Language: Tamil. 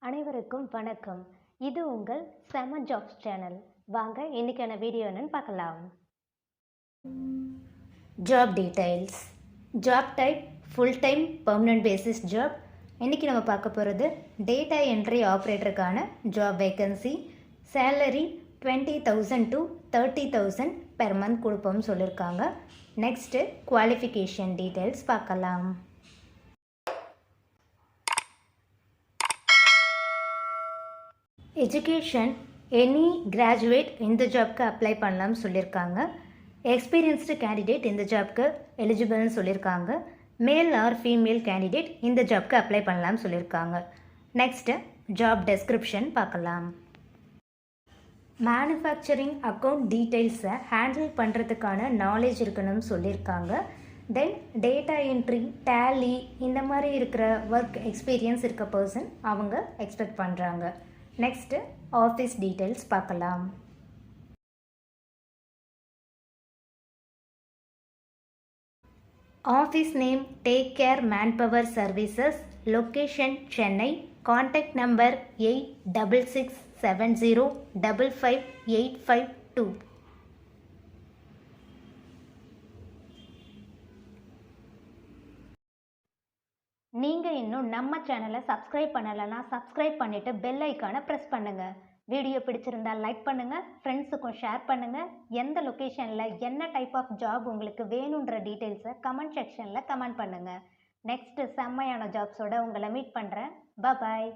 அனைவருக்கும் வணக்கம். இது உங்கள் செம ஜாப்ஸ் சேனல். வாங்க இன்னைக்கான வீடியோ என்னன்னு பார்க்கலாம். Job details. Job type full time permanent basis job. இன்றைக்கி நம்ம பார்க்க போகிறது டேட்டா என்ட்ரி ஆப்ரேட்டருக்கான job vacancy. Salary 20,000 to 30,000 per month கொடுப்போம்னு சொல்லியிருக்காங்க. நெக்ஸ்ட்டு குவாலிஃபிகேஷன் டீடைல்ஸ் பார்க்கலாம். எஜுகேஷன் எனி கிராஜுவேட் இந்த ஜாப்க்கு அப்ளை பண்ணலாம்னு சொல்லியிருக்காங்க. எக்ஸ்பீரியன்ஸ்டு கேண்டிடேட் இந்த ஜாப்க்கு எலிஜிபிள்னு சொல்லியிருக்காங்க. மேல் ஆர் ஃபீமேல் கேண்டிடேட் இந்த ஜாப்க்கு அப்ளை பண்ணலாம்னு சொல்லியிருக்காங்க. நெக்ஸ்ட்டு ஜாப் டெஸ்கிரிப்ஷன் பார்க்கலாம். மேனுஃபேக்சரிங் அக்கௌண்ட் டீட்டெயில்ஸை ஹேண்டில் பண்ணுறதுக்கான நாலேஜ் இருக்கணும்னு சொல்லியிருக்காங்க. தென் டேட்டா என்ட்ரி, டேலி இந்த மாதிரி இருக்கிற ஒர்க் எக்ஸ்பீரியன்ஸ் இருக்க பர்சன் அவங்க எக்ஸ்பெக்ட் பண்ணுறாங்க. நெக்ஸ்ட்டு ஆஃபீஸ் டீட்டெயில்ஸ் பார்க்கலாம். Office name take care manpower services, location Chennai, contact number 8667055852. நீங்கள் இன்னும் நம்ம சேனலை சப்ஸ்கிரைப் பண்ணலைன்னா சப்ஸ்கிரைப் பண்ணிவிட்டு பெல் ஐக்கானை ப்ரெஸ் பண்ணுங்கள். வீடியோ பிடிச்சிருந்தால் லைக் பண்ணுங்கள், ஃப்ரெண்ட்ஸுக்கும் ஷேர் பண்ணுங்கள். எந்த லொக்கேஷனில் என்ன டைப் ஆஃப் ஜாப் உங்களுக்கு வேணுன்ற டீட்டெயில்ஸை கமெண்ட் செக்ஷனில் கமெண்ட் பண்ணுங்கள். நெக்ஸ்ட்டு செம்மையான ஜாப்ஸோடு உங்களை மீட் பண்ணுறேன். பாய்.